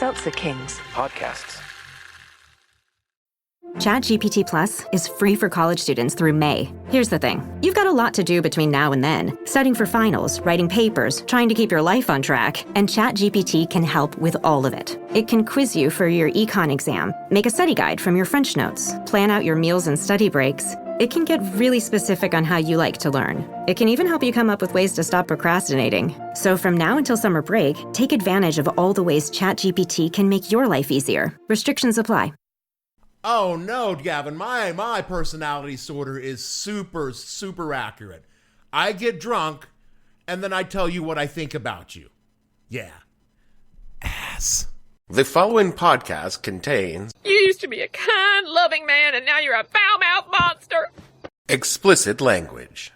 Seltzer Kings. Podcasts. ChatGPT Plus is free for college students through May. Here's the thing. You've got a lot to do between now and then. Studying for finals, writing papers, trying to keep your life on track. And ChatGPT can help with all of it. It can quiz you for your econ exam, make a study guide from your French notes, plan out your meals and study breaks. It can get really specific on how you like to learn. It can even help you come up with ways to stop procrastinating. So from now until summer break, take advantage of all the ways ChatGPT can make your life easier. Restrictions apply. Oh no, Gavin, my personality sorter is super accurate. I get drunk, and then I tell you what I think about you. Yeah. Ass. The following podcast contains... You used to be a kind, loving man, and now you're a foul-mouthed monster. explicit language.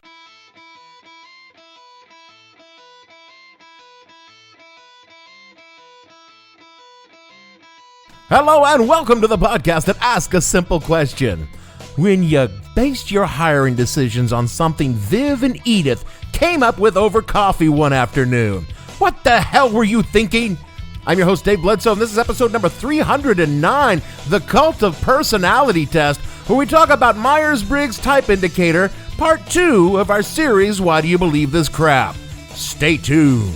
Hello and welcome to the podcast that asks a simple question. When you based your hiring decisions on something Viv and Edith came up with over coffee one afternoon, what the hell were you thinking? I'm your host, Dave Bledsoe, and this is episode number 309, The Cult of Personality Test, where we talk about Myers Briggs Type Indicator, part 2 of our series, Why Do You Believe This Crap? Stay tuned.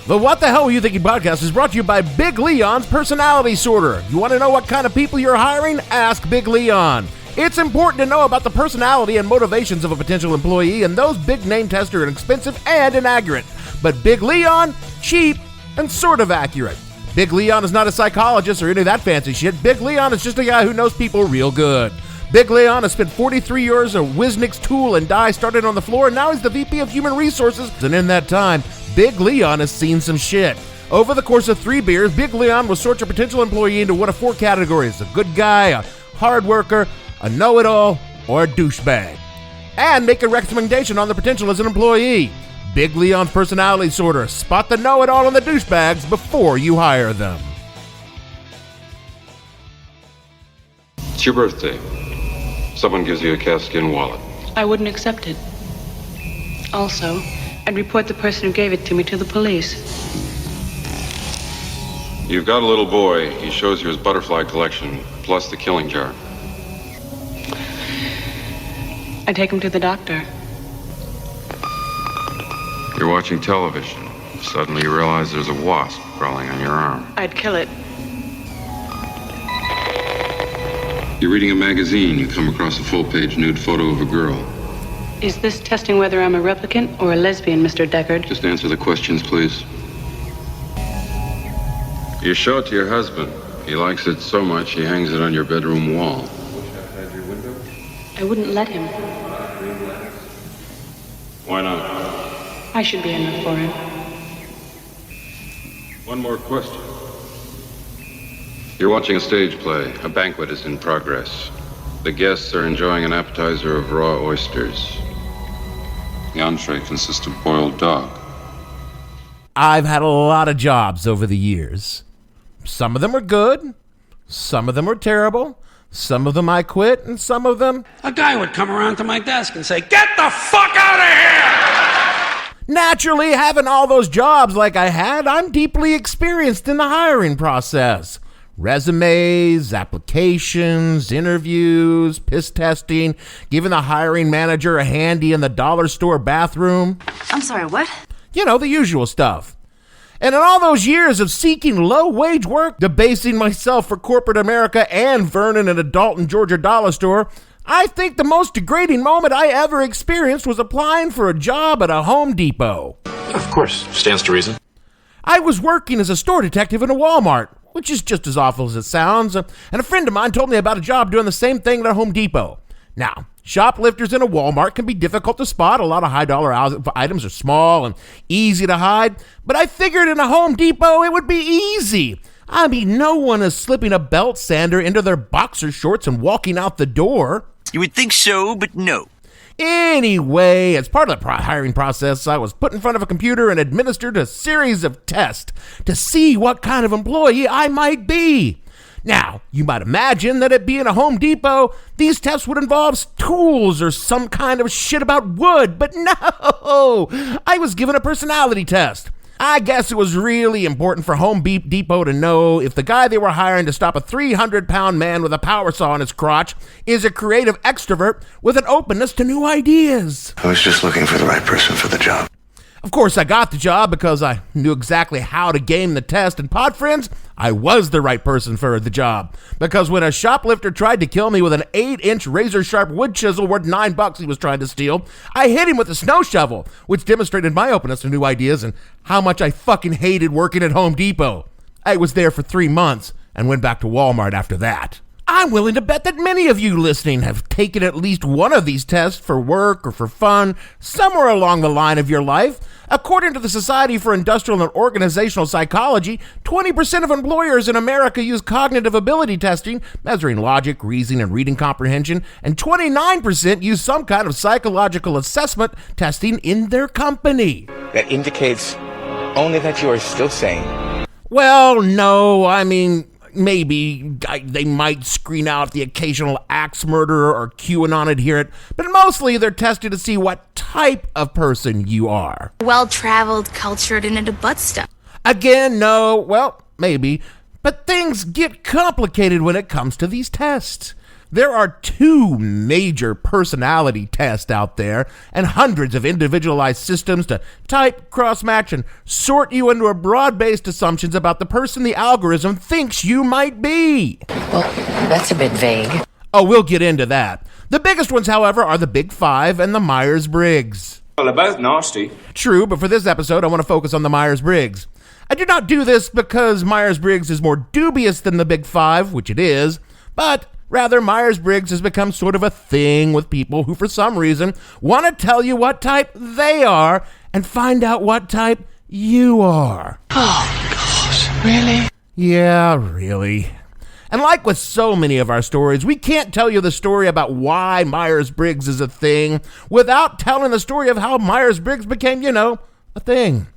The What the Hell Were You Thinking podcast is brought to you by Big Leon's Personality Sorter. You want to know what kind of people you're hiring? Ask Big Leon. It's important to know about the personality and motivations of a potential employee, and those big name tests are expensive and inaccurate. But Big Leon, cheap and sort of accurate. Big Leon is not a psychologist or any of that fancy shit. Big Leon is just a guy who knows people real good. Big Leon has spent 43 years of Wisnik's tool and die, started on the floor, and now he's the VP of Human Resources. And in that time, Big Leon has seen some shit. Over the course of 3 beers, Big Leon will sort your potential employee into one of 4 categories: a good guy, a hard worker, a know-it-all, or a douchebag. And make a recommendation on the potential as an employee. Big Leon's Personality Sorter. Spot the know-it-all and the douchebags before you hire them. It's your birthday. Someone gives you a calfskin wallet. I wouldn't accept it. Also, I'd report the person who gave it to me to the police. You've got a little boy. He shows you his butterfly collection, plus the killing jar. I take him to the doctor. You're watching television. Suddenly you realize there's a wasp crawling on your arm. I'd kill it. You're reading a magazine. You come across a full-page nude photo of a girl. Is this testing whether I'm a replicant or a lesbian, Mr. Deckard? Just answer the questions, please. You show it to your husband. He likes it so much he hangs it on your bedroom wall. I wouldn't let him. Why not? I should be enough for him. One more question. You're watching a stage play. A banquet is in progress. The guests are enjoying an appetizer of raw oysters. The entree consists of boiled dog. I've had a lot of jobs over the years. Some of them were good, some of them were terrible, some of them I quit, and some of them... A guy would come around to my desk and say, "Get the fuck out of here!" Naturally, having all those jobs like I had, I'm deeply experienced in the hiring process. Resumes, applications, interviews, piss testing, giving the hiring manager a handy in the dollar store bathroom. I'm sorry, what? You know, the usual stuff. And in all those years of seeking low-wage work, debasing myself for corporate America and Vernon and a Dalton, Georgia dollar store, I think the most degrading moment I ever experienced was applying for a job at a Home Depot. Of course, stands to reason. I was working as a store detective in a Walmart, which is just as awful as it sounds, and a friend of mine told me about a job doing the same thing at a Home Depot. Now, shoplifters in a Walmart can be difficult to spot. A lot of high-dollar items are small and easy to hide, but I figured in a Home Depot it would be easy. I mean, no one is slipping a belt sander into their boxer shorts and walking out the door. You would think so, but no. Anyway, as part of the hiring process, I was put in front of a computer and administered a series of tests to see what kind of employee I might be. Now, you might imagine that it being a Home Depot, these tests would involve tools or some kind of shit about wood, but no! I was given a personality test. I guess it was really important for Home Depot to know if the guy they were hiring to stop a 300-pound man with a power saw in his crotch is a creative extrovert with an openness to new ideas. I was just looking for the right person for the job. Of course, I got the job because I knew exactly how to game the test, and pod friends, I was the right person for the job. Because when a shoplifter tried to kill me with an 8-inch razor-sharp wood chisel worth $9 he was trying to steal, I hit him with a snow shovel, which demonstrated my openness to new ideas and how much I fucking hated working at Home Depot. I was there for 3 months and went back to Walmart after that. I'm willing to bet that many of you listening have taken at least one of these tests for work or for fun somewhere along the line of your life. According to the Society for Industrial and Organizational Psychology, 20% of employers in America use cognitive ability testing, measuring logic, reasoning, and reading comprehension, and 29% use some kind of psychological assessment testing in their company. That indicates only that you are still sane. Well, no, I mean, maybe they might screen out the occasional axe murderer or QAnon adherent, but mostly they're tested to see what type of person you are. Well-traveled, cultured, and into butt stuff. Again, no, well, maybe, but things get complicated when it comes to these tests. There are 2 major personality tests out there and hundreds of individualized systems to type, cross-match, and sort you into a broad-based assumptions about the person the algorithm thinks you might be. Well, that's a bit vague. Oh, we'll get into that. The biggest ones, however, are the Big 5 and the Myers Briggs. Well, they're both nasty. True, but for this episode, I want to focus on the Myers Briggs. I do not do this because Myers Briggs is more dubious than the Big 5, which it is, but rather, Myers-Briggs has become sort of a thing with people who, for some reason, want to tell you what type they are and find out what type you are. Oh, gosh, really? Yeah, really. And like with so many of our stories, we can't tell you the story about why Myers-Briggs is a thing without telling the story of how Myers-Briggs became, a thing.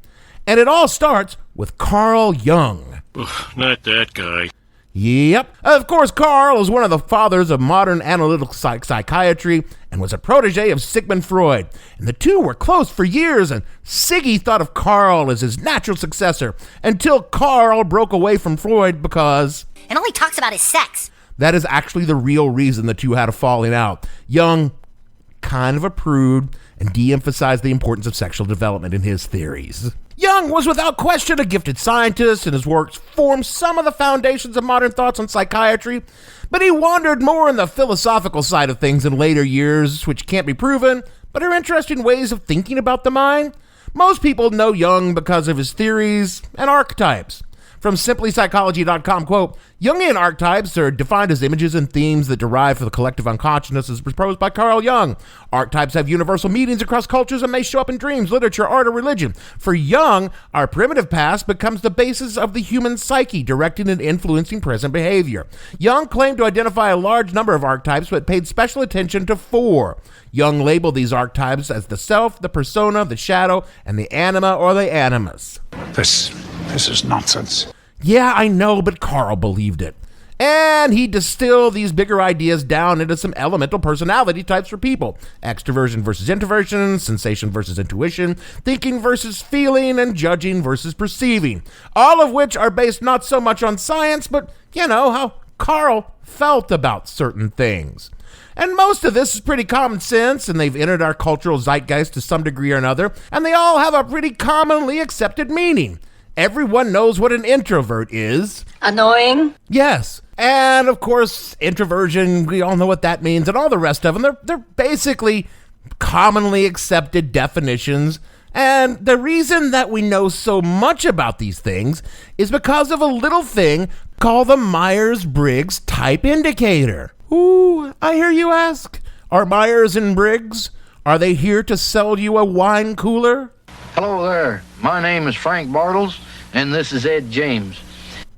And it all starts with Carl Jung. Not that guy. Yep. Of course, Carl is one of the fathers of modern analytical psychiatry and was a protege of Sigmund Freud. And the two were close for years, and Siggy thought of Carl as his natural successor until Carl broke away from Freud because... And all he talks about is sex. That is actually the real reason the two had a falling out. Jung kind of a prude and de-emphasized the importance of sexual development in his theories. Jung was without question a gifted scientist, and his works formed some of the foundations of modern thoughts on psychiatry, but he wandered more in the philosophical side of things in later years, which can't be proven, but are interesting ways of thinking about the mind. Most people know Jung because of his theories and archetypes. From simplypsychology.com, quote, Jungian archetypes are defined as images and themes that derive from the collective unconsciousness as proposed by Carl Jung. Archetypes have universal meanings across cultures and may show up in dreams, literature, art, or religion. For Jung, our primitive past becomes the basis of the human psyche, directing and influencing present behavior. Jung claimed to identify a large number of archetypes, but paid special attention to 4. Jung labeled these archetypes as the self, the persona, the shadow, and the anima or the animus. This is nonsense. Yeah, I know, but Carl believed it. And he distilled these bigger ideas down into some elemental personality types for people. Extroversion versus introversion, sensation versus intuition, thinking versus feeling, and judging versus perceiving. All of which are based not so much on science, but, how Carl felt about certain things. And most of this is pretty common sense, and they've entered our cultural zeitgeist to some degree or another, and they all have a pretty commonly accepted meaning. Everyone knows what an introvert is. Annoying? Yes. And, of course, introversion, we all know what that means, and all the rest of them. They're basically commonly accepted definitions. And the reason that we know so much about these things is because of a little thing called the Myers Briggs Type Indicator. Ooh, I hear you ask. Are Myers and Briggs, are they here to sell you a wine cooler? Hello there. My name is Frank Bartles, and this is Ed James.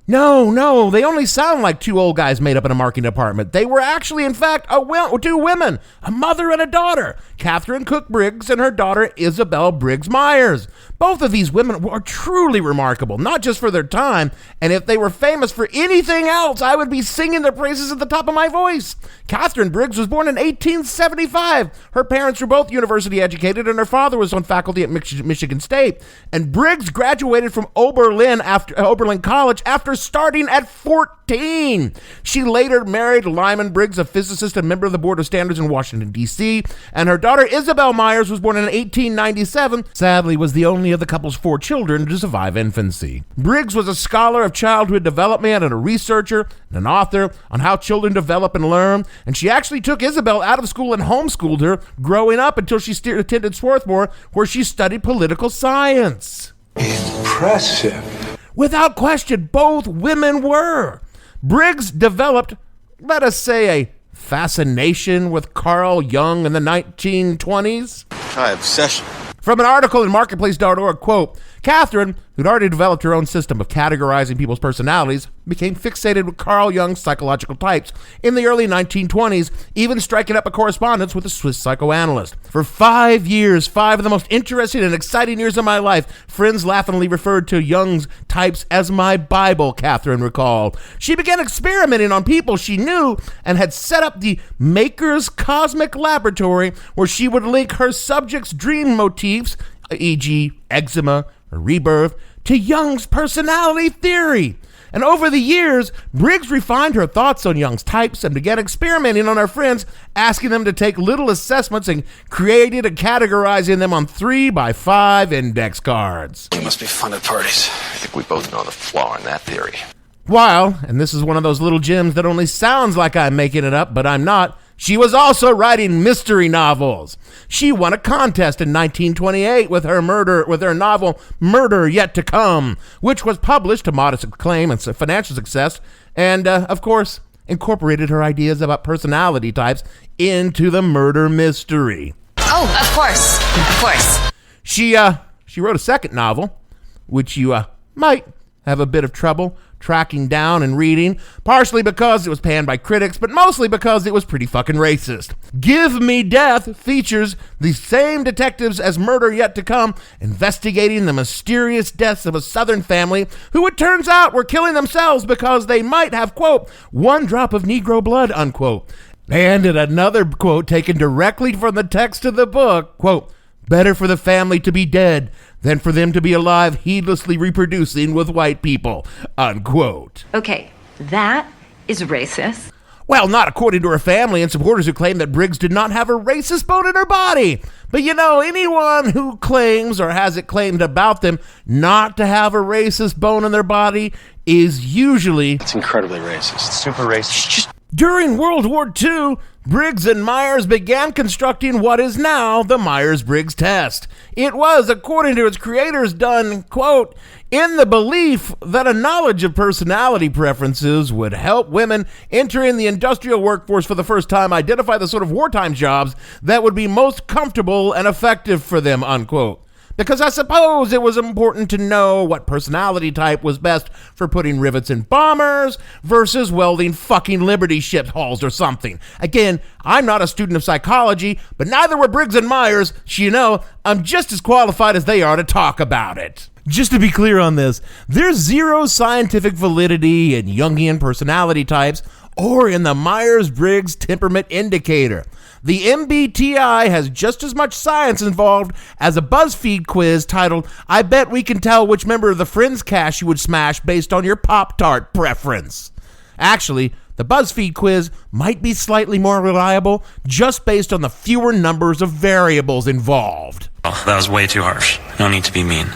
No, they only sound like 2 old guys made up in a marketing department. They were actually, in fact, 2 women, a mother and a daughter, Catherine Cook Briggs and her daughter Isabel Briggs Myers. Both of these women are truly remarkable, not just for their time, and if they were famous for anything else, I would be singing their praises at the top of my voice. Catherine Briggs was born in 1875. Her parents were both university educated, and her father was on faculty at Michigan State. And Briggs graduated from Oberlin College after starting at 14. She later married Lyman Briggs, a physicist and member of the Board of Standards in Washington, D.C., and her daughter Isabel Myers was born in 1897, sadly was the only of the couple's 4 children to survive infancy. Briggs was a scholar of childhood development and a researcher and an author on how children develop and learn, and she actually took Isabel out of school and homeschooled her growing up until she attended Swarthmore, where she studied political science. Impressive. Without question, both women were. Briggs developed, let us say, a fascination with Carl Jung in the 1920s. Obsession. From an article in marketplace.org, quote, Catherine, who'd already developed her own system of categorizing people's personalities, became fixated with Carl Jung's psychological types in the early 1920s, even striking up a correspondence with a Swiss psychoanalyst. For 5 years, 5 of the most interesting and exciting years of my life, friends laughingly referred to Jung's types as my Bible, Catherine recalled. She began experimenting on people she knew and had set up the Maker's Cosmic Laboratory, where she would link her subjects' dream motifs, e.g. eczema or rebirth, to Jung's personality theory. And over the years, Briggs refined her thoughts on Jung's types and began experimenting on her friends, asking them to take little assessments and created and categorizing them on 3x5 index cards. It must be fun at parties. I think we both know the flaw in that theory. While, and this is one of those little gems that only sounds like I'm making it up, but I'm not, she was also writing mystery novels. She won a contest in 1928 with her novel Murder Yet to Come, which was published to modest acclaim and financial success, and of course incorporated her ideas about personality types into the murder mystery. Oh, of course. She wrote a second novel, which you might have a bit of trouble tracking down and reading, partially because it was panned by critics, but mostly because it was pretty fucking racist. Give Me Death features the same detectives as Murder Yet to Come, investigating the mysterious deaths of a Southern family who it turns out were killing themselves because they might have, quote, 1 drop of Negro blood, unquote. And in another quote taken directly from the text of the book, quote, better for the family to be dead than for them to be alive heedlessly reproducing with white people, unquote. Okay, that is racist. Well, not according to her family and supporters who claim that Briggs did not have a racist bone in her body. But you know, anyone who claims or has it claimed about them not to have a racist bone in their body is usually... It's incredibly racist. Super racist. During World War II, Briggs and Myers began constructing what is now the Myers Briggs test. It was, according to its creators, done, quote, in the belief that a knowledge of personality preferences would help women entering the industrial workforce for the first time identify the sort of wartime jobs that would be most comfortable and effective for them, unquote. Because I suppose it was important to know what personality type was best for putting rivets in bombers versus welding fucking Liberty ship hulls or something. Again, I'm not a student of psychology, but neither were Briggs and Myers, so you know, I'm just as qualified as they are to talk about it. Just to be clear on this, there's zero scientific validity in Jungian personality types or in the Myers Briggs Temperament Indicator. The MBTI has just as much science involved as a BuzzFeed quiz titled, I bet we can tell which member of the Friends cast you would smash based on your Pop-Tart preference. Actually, the BuzzFeed quiz might be slightly more reliable just based on the fewer numbers of variables involved. Oh, that was way too harsh. No need to be mean.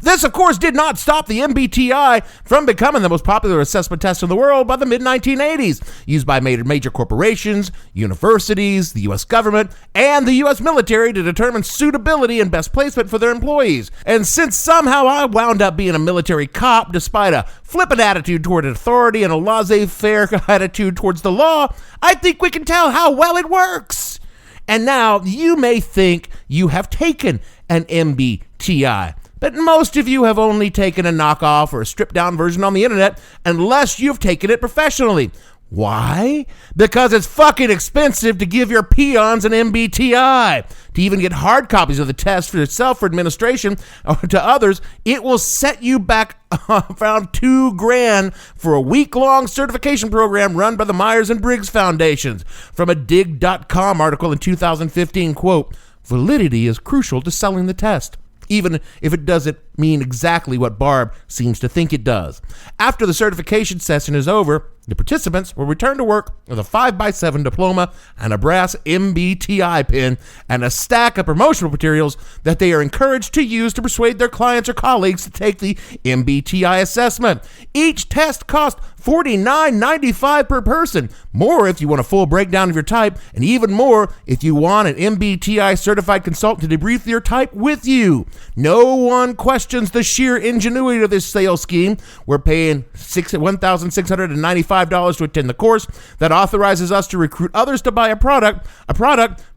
This, of course, did not stop the MBTI from becoming the most popular assessment test in the world by the mid-1980s, used by major corporations, universities, the U.S. government, and the U.S. military to determine suitability and best placement for their employees. And since somehow I wound up being a military cop despite a flippant attitude toward authority and a laissez-faire attitude towards the law, I think we can tell how well it works. And now you may think you have taken an MBTI, but most of you have only taken a knockoff or a stripped-down version on the internet unless you've taken it professionally. Why? Because it's fucking expensive to give your peons an MBTI. To even get hard copies of the test for yourself for administration or to others, it will set you back around $2,000 for a week-long certification program run by the Myers Briggs Foundations. From a dig.com article in 2015, quote, validity is crucial to selling the test, even if it doesn't mean exactly what Barb seems to think it does. After the certification session is over, the participants will return to work with a 5x7 diploma and a brass MBTI pin and a stack of promotional materials that they are encouraged to use to persuade their clients or colleagues to take the MBTI assessment. Each test costs $49.95 per person, more if you want a full breakdown of your type, and even more if you want an MBTI certified consultant to debrief your type with you. No one questions the sheer ingenuity of this sales scheme. We're paying $1,695 to attend the course that authorizes us to recruit others to buy a product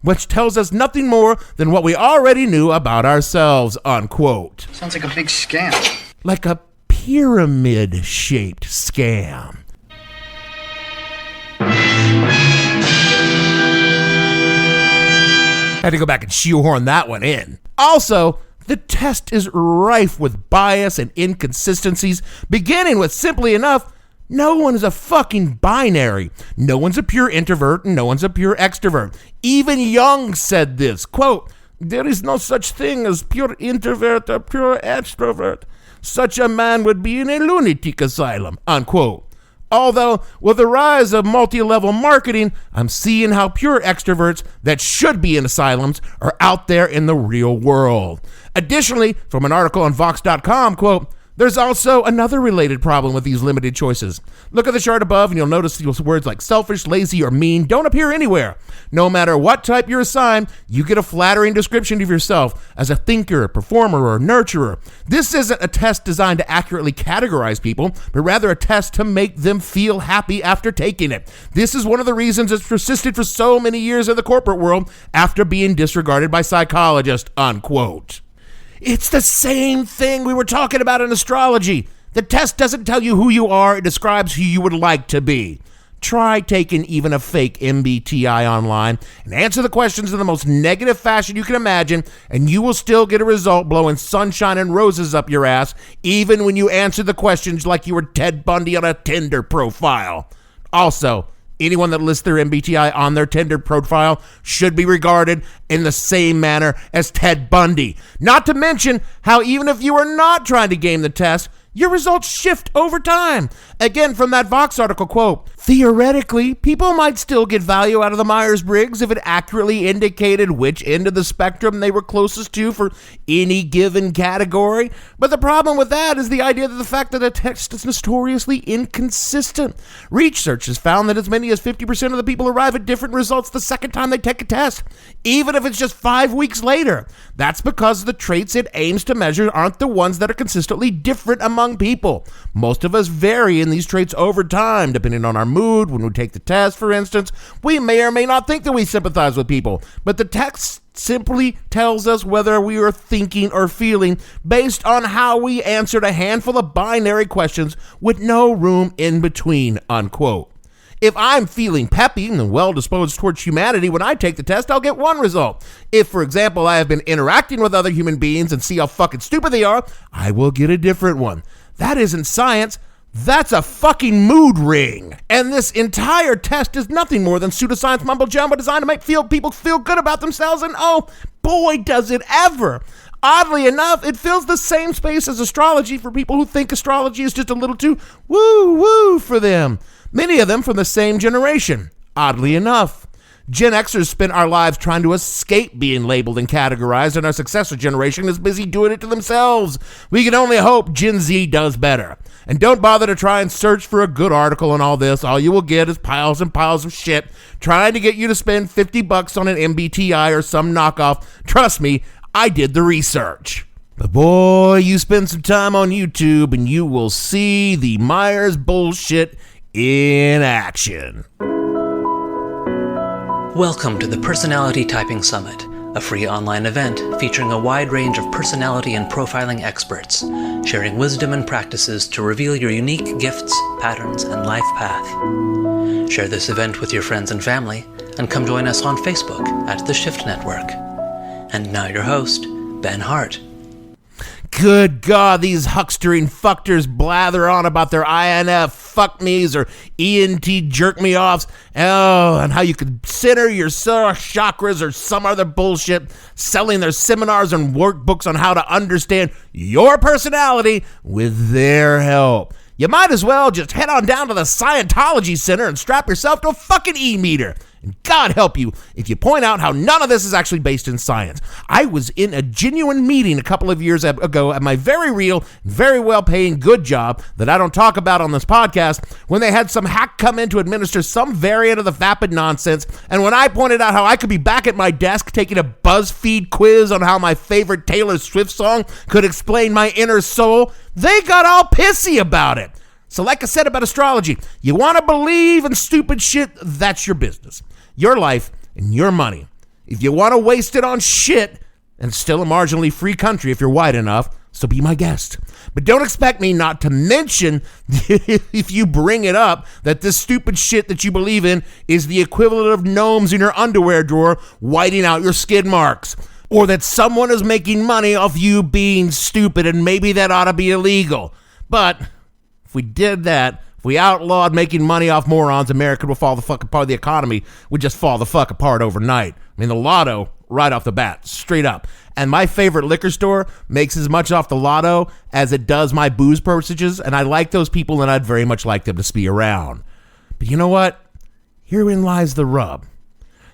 which tells us nothing more than what we already knew about ourselves, unquote. Sounds like a big scam. Like a pyramid-shaped scam. Had to go back and shoehorn that one in. Also, the test is rife with bias and inconsistencies, beginning with simply enough, no one is a fucking binary. No one's a pure introvert and no one's a pure extrovert. Even Jung said this, quote, there is no such thing as pure introvert or pure extrovert. Such a man would be in a lunatic asylum, unquote. Although, with the rise of multi-level marketing, I'm seeing how pure extroverts that should be in asylums are out there in the real world. Additionally, from an article on Vox.com, quote, there's also another related problem with these limited choices. Look at the chart above and you'll notice those words like selfish, lazy, or mean don't appear anywhere. No matter what type you're assigned, you get a flattering description of yourself as a thinker, performer, or nurturer. This isn't a test designed to accurately categorize people, but rather a test to make them feel happy after taking it. This is one of the reasons it's persisted for so many years in the corporate world after being disregarded by psychologists, unquote. It's the same thing we were talking about in astrology. The test doesn't tell you who you are, it describes who you would like to be. Try taking even a fake MBTI online and answer the questions in the most negative fashion you can imagine, and you will still get a result blowing sunshine and roses up your ass, even when you answer the questions like you were Ted Bundy on a Tinder profile. Also, anyone that lists their MBTI on their Tinder profile should be regarded in the same manner as Ted Bundy. Not to mention how even if you are not trying to game the test, your results shift over time. Again, from that Vox article, quote, theoretically, people might still get value out of the Myers Briggs if it accurately indicated which end of the spectrum they were closest to for any given category. But the problem with that is the idea that the fact that a test is notoriously inconsistent. Research has found that as many as 50% of the people arrive at different results the second time they take a test, even if it's just 5 weeks later. That's because the traits it aims to measure aren't the ones that are consistently different among people. Most of us vary in these traits over time, depending on our mood. When we take the test, for instance, we may or may not think that we sympathize with people, but the text simply tells us whether we are thinking or feeling based on how we answered a handful of binary questions with no room in between, unquote. If I'm feeling peppy and well-disposed towards humanity when I take the test, I'll get one result. If, for example, I have been interacting with other human beings and see how fucking stupid they are, I will get a different one. That isn't science. That's a fucking mood ring. And this entire test is nothing more than pseudoscience mumbo-jumbo designed to make people feel good about themselves, and oh, boy, does it ever. Oddly enough, it fills the same space as astrology for people who think astrology is just a little too woo-woo for them. Many of them from the same generation, oddly enough. Gen Xers spent our lives trying to escape being labeled and categorized, and our successor generation is busy doing it to themselves. We can only hope Gen Z does better. And don't bother to try and search for a good article on all this. All you will get is piles and piles of shit trying to get you to spend $50 on an MBTI or some knockoff. Trust me, I did the research. But boy, you spend some time on YouTube and you will see the Myers bullshit in action. Welcome to the Personality Typing Summit, a free online event featuring a wide range of personality and profiling experts, sharing wisdom and practices to reveal your unique gifts, patterns, and life path. Share this event with your friends and family, and come join us on Facebook at The Shift Network. And now your host, Ben Hart. Good God, these huckstering fuckters blather on about their INF fuck me's or ENT jerk me offs. Oh, and how you could center your chakras or some other bullshit, selling their seminars and workbooks on how to understand your personality with their help. You might as well just head on down to the Scientology Center and strap yourself to a fucking E-meter. And God help you if you point out how none of this is actually based in science. I was in a genuine meeting a couple of years ago at my very real, very well-paying good job that I don't talk about on this podcast when they had some hack come in to administer some variant of the vapid nonsense. And when I pointed out how I could be back at my desk taking a BuzzFeed quiz on how my favorite Taylor Swift song could explain my inner soul, they got all pissy about it. So like I said about astrology, you want to believe in stupid shit, that's your business. Your life and your money. If you want to waste it on shit, and still a marginally free country if you're white enough, so be my guest. But don't expect me not to mention, if you bring it up, that this stupid shit that you believe in is the equivalent of gnomes in your underwear drawer whiting out your skid marks. Or that someone is making money off you being stupid, and maybe that ought to be illegal. But if we did that, if we outlawed making money off morons, America would fall the fuck apart. The economy would just fall the fuck apart overnight. I mean, the lotto, right off the bat, straight up. And my favorite liquor store makes as much off the lotto as it does my booze purchases, and I like those people, and I'd very much like them to be around. But you know what? Herein lies the rub.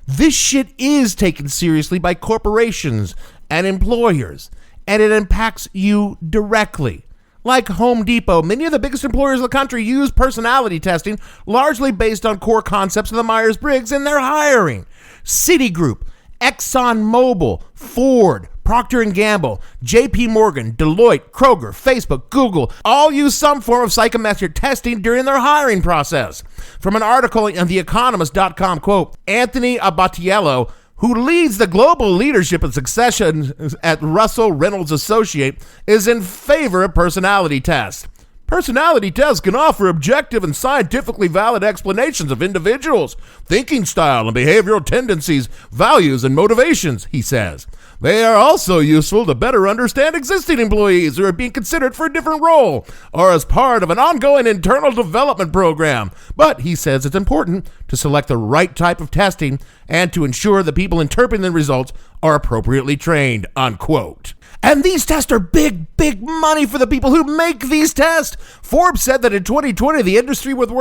This shit is taken seriously by corporations and employers, and it impacts you directly. Like Home Depot, many of the biggest employers in the country use personality testing, largely based on core concepts of the Myers Briggs in their hiring. Citigroup, ExxonMobil, Ford, Procter & Gamble, JP Morgan, Deloitte, Kroger, Facebook, Google all use some form of psychometric testing during their hiring process. From an article on TheEconomist.com, quote, Anthony Abatiello, who leads the global leadership and succession at Russell Reynolds Associate, is in favor of personality tests. Personality tests can offer objective and scientifically valid explanations of individuals' thinking style and behavioral tendencies, values, and motivations, he says. They are also useful to better understand existing employees who are being considered for a different role or as part of an ongoing internal development program. But he says it's important to select the right type of testing and to ensure that people interpreting the results are appropriately trained, unquote. And these tests are big money for the people who make these tests. Forbes said that in 2020, the industry was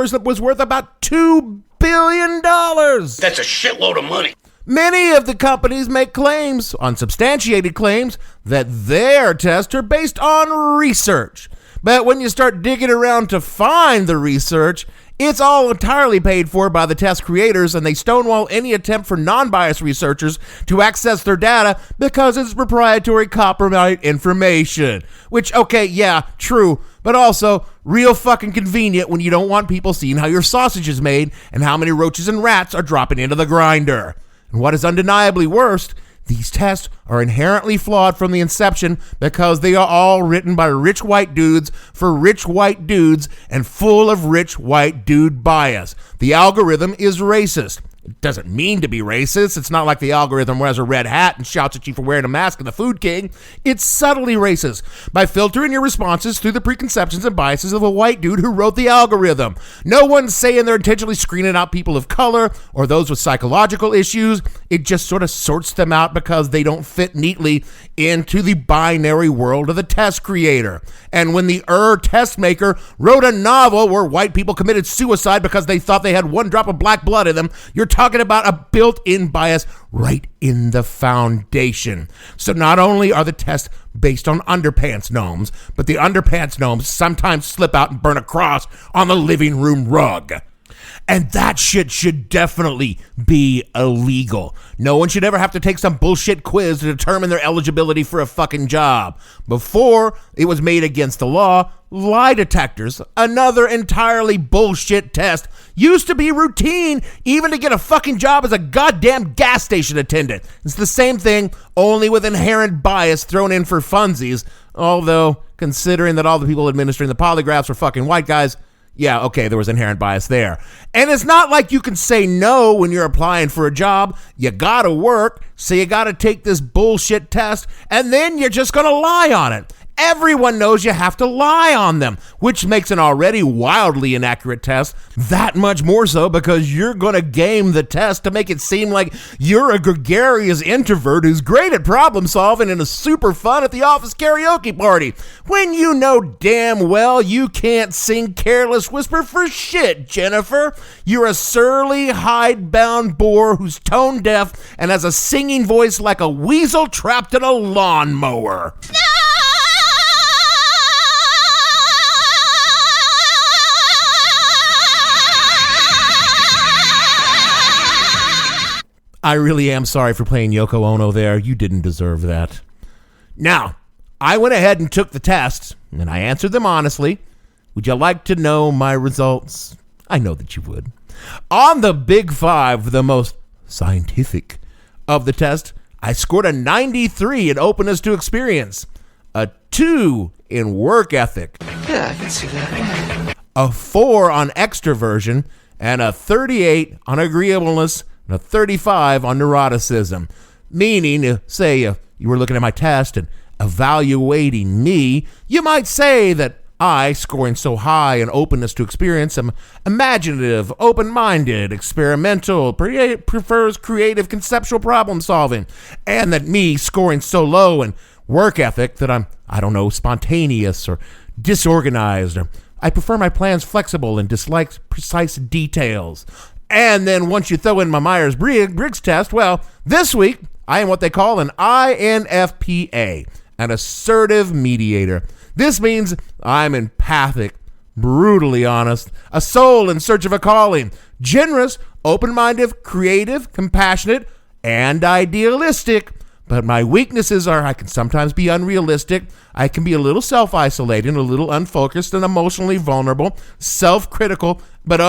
worth about $2 billion. That's a shitload of money. Many of the companies make claims, unsubstantiated claims, that their tests are based on research. But when you start digging around to find the research, it's all entirely paid for by the test creators, and they stonewall any attempt for non-biased researchers to access their data because it's proprietary copyright information. Which, okay, yeah, true, but also real fucking convenient when you don't want people seeing how your sausage is made and how many roaches and rats are dropping into the grinder. And what is undeniably worse, these tests are inherently flawed from the inception because they are all written by rich white dudes for rich white dudes and full of rich white dude bias. The algorithm is racist. It doesn't mean to be racist. It's not like the algorithm wears a red hat and shouts at you for wearing a mask in the Food King. It's subtly racist by filtering your responses through the preconceptions and biases of a white dude who wrote the algorithm. No one's saying they're intentionally screening out people of color or those with psychological issues. It just sort of sorts them out because they don't fit neatly into the binary world of the test creator. And when the test maker wrote a novel where white people committed suicide because they thought they had one drop of black blood in them, you're talking about a built-in bias right in the foundation. So not only are the tests based on underpants gnomes, but the underpants gnomes sometimes slip out and burn a cross on the living room rug. And that shit should definitely be illegal. No one should ever have to take some bullshit quiz to determine their eligibility for a fucking job. Before it was made against the law, lie detectors, another entirely bullshit test, used to be routine even to get a fucking job as a goddamn gas station attendant. It's the same thing, only with inherent bias thrown in for funsies. Although, considering that all the people administering the polygraphs were fucking white guys, yeah, okay, there was inherent bias there. And it's not like you can say no when you're applying for a job. You gotta work, so you gotta take this bullshit test, and then you're just gonna lie on it. Everyone knows you have to lie on them, which makes an already wildly inaccurate test that much more so because you're going to game the test to make it seem like you're a gregarious introvert who's great at problem solving and is super fun at the office karaoke party, when you know damn well you can't sing Careless Whisper for shit, Jennifer. You're a surly, hidebound bore who's tone deaf and has a singing voice like a weasel trapped in a lawnmower. I really am sorry for playing Yoko Ono there. You didn't deserve that. Now, I went ahead and took the test, and I answered them honestly. Would you like to know my results? I know that you would. On the Big Five, the most scientific of the test, I scored a 93 in openness to experience, a 2 in work ethic. Yeah, I can see that. A 4 on extroversion, and a 38 on agreeableness, and a 35 on neuroticism. Meaning, say you were looking at my test and evaluating me, you might say that I, scoring so high in openness to experience, am imaginative, open-minded, experimental, prefers creative conceptual problem solving, and that me, scoring so low in work ethic, that I'm, spontaneous or disorganized, or I prefer my plans flexible and dislike precise details. And then once you throw in my Myers Briggs test, well, this week I am what they call an INFPA, an assertive mediator. This means I'm empathic, brutally honest, a soul in search of a calling, generous, open-minded, creative, compassionate, and idealistic. But my weaknesses are I can sometimes be unrealistic, I can be a little self-isolating, a little unfocused and emotionally vulnerable, self-critical, but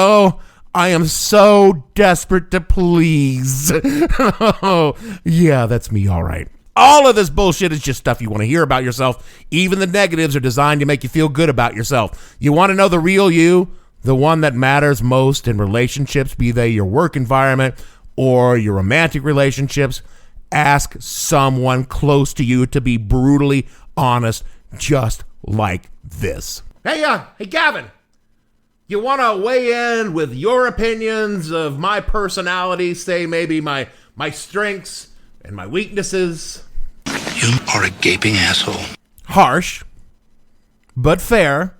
I am so desperate to please. Oh, yeah, that's me, all right. All of this bullshit is just stuff you want to hear about yourself. Even the negatives are designed to make you feel good about yourself. You want to know the real you, the one that matters most in relationships, be they your work environment or your romantic relationships? Ask someone close to you to be brutally honest, just like this. Hey, Gavin. You want to weigh in with your opinions of my personality, say maybe my strengths and my weaknesses? You are a gaping asshole. Harsh, but fair.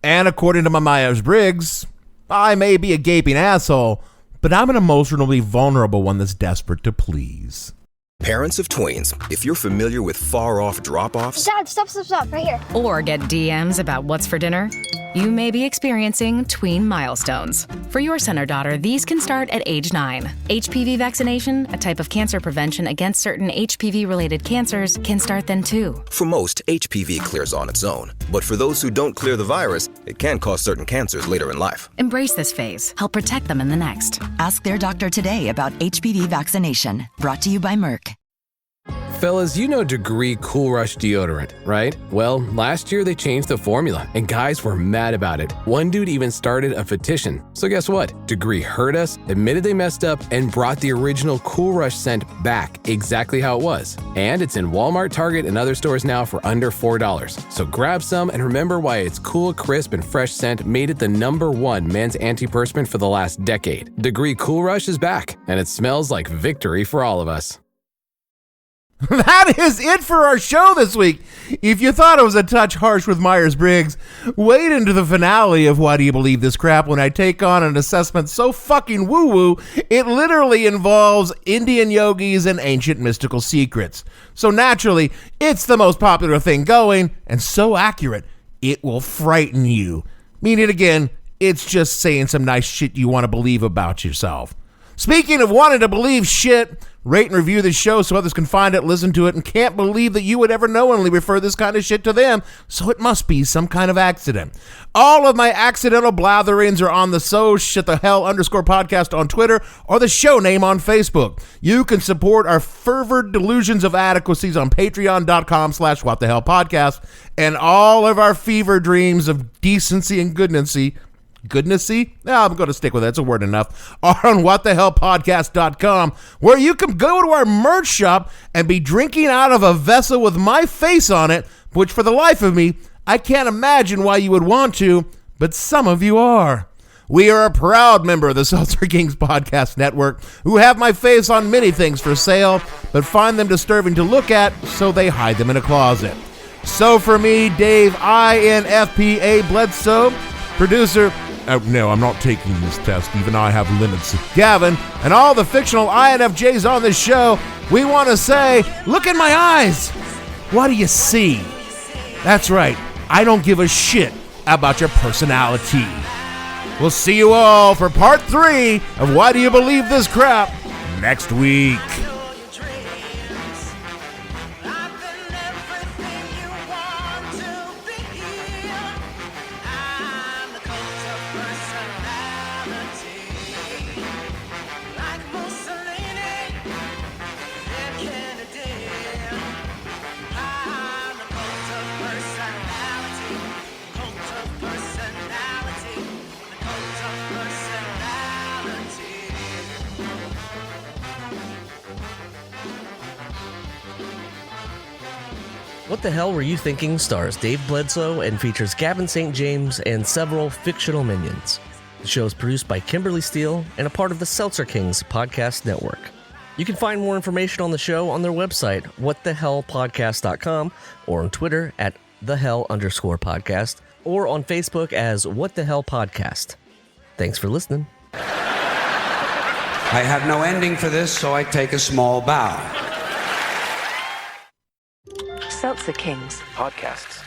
And according to my Myers Briggs, I may be a gaping asshole, but I'm an emotionally vulnerable one that's desperate to please. Parents of tweens, if you're familiar with far-off drop-offs... Dad, stop, right here. Or get DMs about what's for dinner, you may be experiencing tween milestones. For your son or daughter, these can start at age 9. HPV vaccination, a type of cancer prevention against certain HPV-related cancers, can start then too. For most, HPV clears on its own. But for those who don't clear the virus, it can cause certain cancers later in life. Embrace this phase. Help protect them in the next. Ask their doctor today about HPV vaccination. Brought to you by Merck. Fellas, you know Degree Cool Rush deodorant, right? Well, last year they changed the formula, and guys were mad about it. One dude even started a petition. So guess what? Degree heard us, admitted they messed up, and brought the original Cool Rush scent back exactly how it was. And it's in Walmart, Target, and other stores now for under $4. So grab some and remember why its cool, crisp, and fresh scent made it the #1 men's antiperspirant for the last decade. Degree Cool Rush is back, and it smells like victory for all of us. That is it for our show this week. If you thought it was a touch harsh with Myers Briggs, wait into the finale of Why Do You Believe This Crap when I take on an assessment so fucking woo-woo, it literally involves Indian yogis and ancient mystical secrets. So naturally, it's the most popular thing going, and so accurate, it will frighten you. Meaning again, it's just saying some nice shit you want to believe about yourself. Speaking of wanting to believe shit, Rate and review the show so others can find it, listen to it, and can't believe that you would ever knowingly refer this kind of shit to them, so it must be some kind of accident. All of my accidental blatherings are on the @the_hell_podcast on Twitter or the show name on Facebook. You can support our fervid delusions of adequacies on patreon.com/whatthehellpodcast, and all of our fever dreams of decency and goodnessy, no, I'm going to stick with it. It's a word enough. Are on whatthehellpodcast.com, where you can go to our merch shop and be drinking out of a vessel with my face on it, which for the life of me, I can't imagine why you would want to, but some of you are. We are a proud member of the Seltzer Kings Podcast Network, who have my face on many things for sale, but find them disturbing to look at, so they hide them in a closet. So for me, Dave, INFPA Bledsoe, producer, no, I'm not taking this test. Even I have limits. Gavin, and all the fictional INFJs on this show, we want to say, look in my eyes. What do you see? That's right. I don't give a shit about your personality. We'll see you all for part 3 of Why Do You Believe This Crap next week. What the Hell Were You Thinking stars Dave Bledsoe and features Gavin St. James and several fictional minions. The show is produced by Kimberly Steele and a part of the Seltzer Kings Podcast Network. You can find more information on the show on their website, whatthehellpodcast.com, or on Twitter @thehell_podcast, or on Facebook as What the Hell Podcast. Thanks for listening. I have no ending for this, so I take a small bow. Seltzer Kings Podcasts.